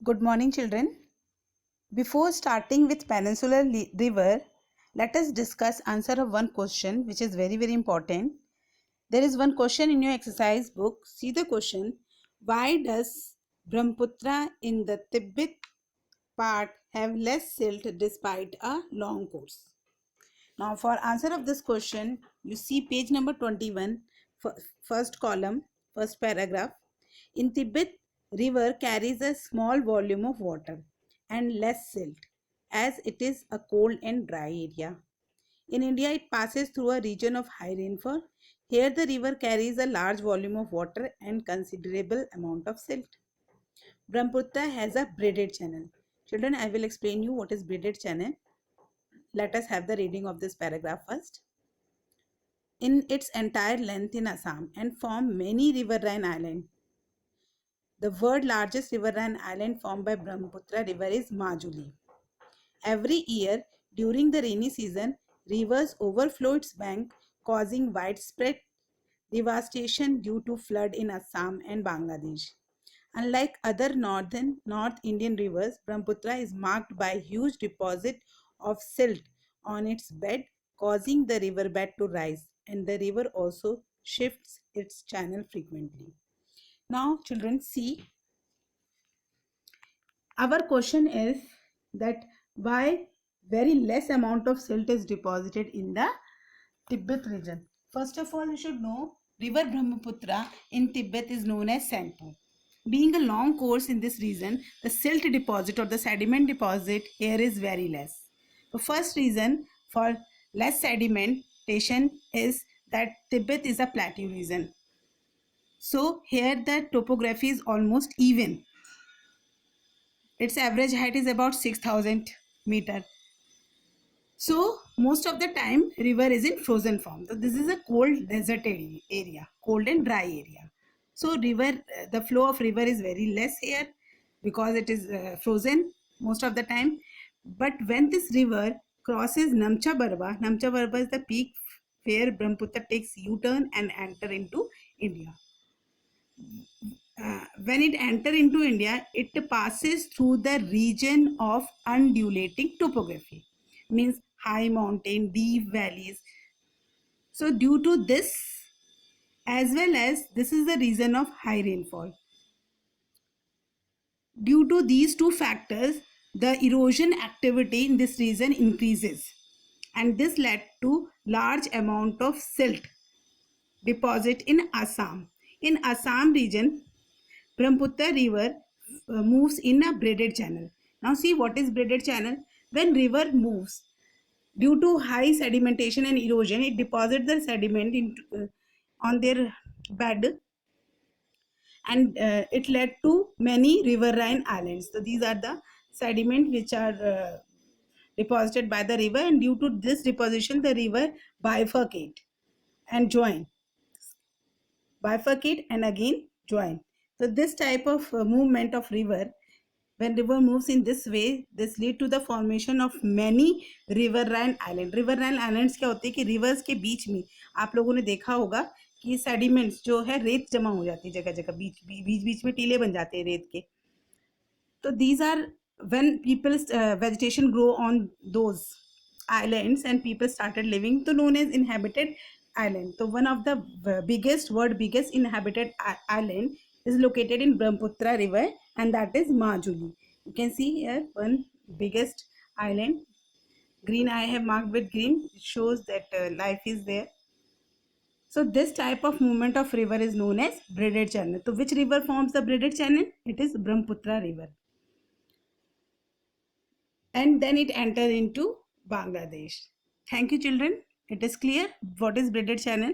Good morning, children. Before starting with Peninsular River, let us discuss answer of one question which is very important. There is one question in your exercise book. See the question. Why does Brahmaputra in the Tibet part have less silt despite a long course? Now for answer of this question, you see page number 21, first column, first paragraph. In Tibet, river carries a small volume of water and less silt as it is a cold and dry area. In India, it passes through a region of high rainfall. Here the river carries a large volume of water and considerable amount of silt. Brahmaputra has a braided channel. Children, I will explain you what is braided channel. Let us have the reading of this paragraph first. In its entire length in Assam and form many riverine islands. The world's largest riverine island formed by Brahmaputra river is Majuli. Every year during the rainy season, rivers overflow its bank, causing widespread devastation due to flood in Assam and Bangladesh. Unlike other North Indian rivers, Brahmaputra is marked by huge deposit of silt on its bed, causing the riverbed to rise, and the river also shifts its channel frequently. Now, children, see, our question is that why very less amount of silt is deposited in the Tibet region. First of all, you should know river Brahmaputra in Tibet is known as Sangpo. Being a long course in this region, the silt deposit or the sediment deposit here is very less. The first reason for less sedimentation is that Tibet is a plateau region. So here the topography is almost even. Its average height is about 6,000 meter. So most of the time river is in frozen form. So this is a cold desert area, cold and dry area. So the flow of river is very less here because it is frozen most of the time. But when this river crosses Namcha Barba is the peak where Brahmaputra takes U-turn and enter into India. When it enter into India, it passes through the region of undulating topography, means high mountain, deep valleys. So due to this, as well as this is the reason of high rainfall. Due to these two factors, the erosion activity in this region increases, and this led to large amount of silt deposit in Assam. In Assam region, Brahmaputra river moves in a braided channel. Now see what is braided channel. When river moves, due to high sedimentation and erosion, it deposits the sediment on their bed, and it led to many riverine islands. So these are the sediment which are deposited by the river, and due to this deposition, the river bifurcate and join. Bifurcate and again join. So this type of movement of river, when river moves in this way, this lead to the formation of many riverine island. Riverine islands क्या होते हैं कि rivers के बीच में आप लोगों ने देखा होगा कि sediments जो है रेत जमा हो जाती है जगह जगह, बीच में टीले बन जाते हैं रेत के. तो these are when people's vegetation grow on those islands and people started living, so known as inhabited island. So one of the biggest inhabited island is located in Brahmaputra river, and that is Majuli. You can see here one biggest island. Green I have marked with green. It shows that life is there. So this type of movement of river is known as braided channel. So which river forms the braided channel? It is Brahmaputra river. And then it enter into Bangladesh. Thank you, children. It is clear what is braided channel.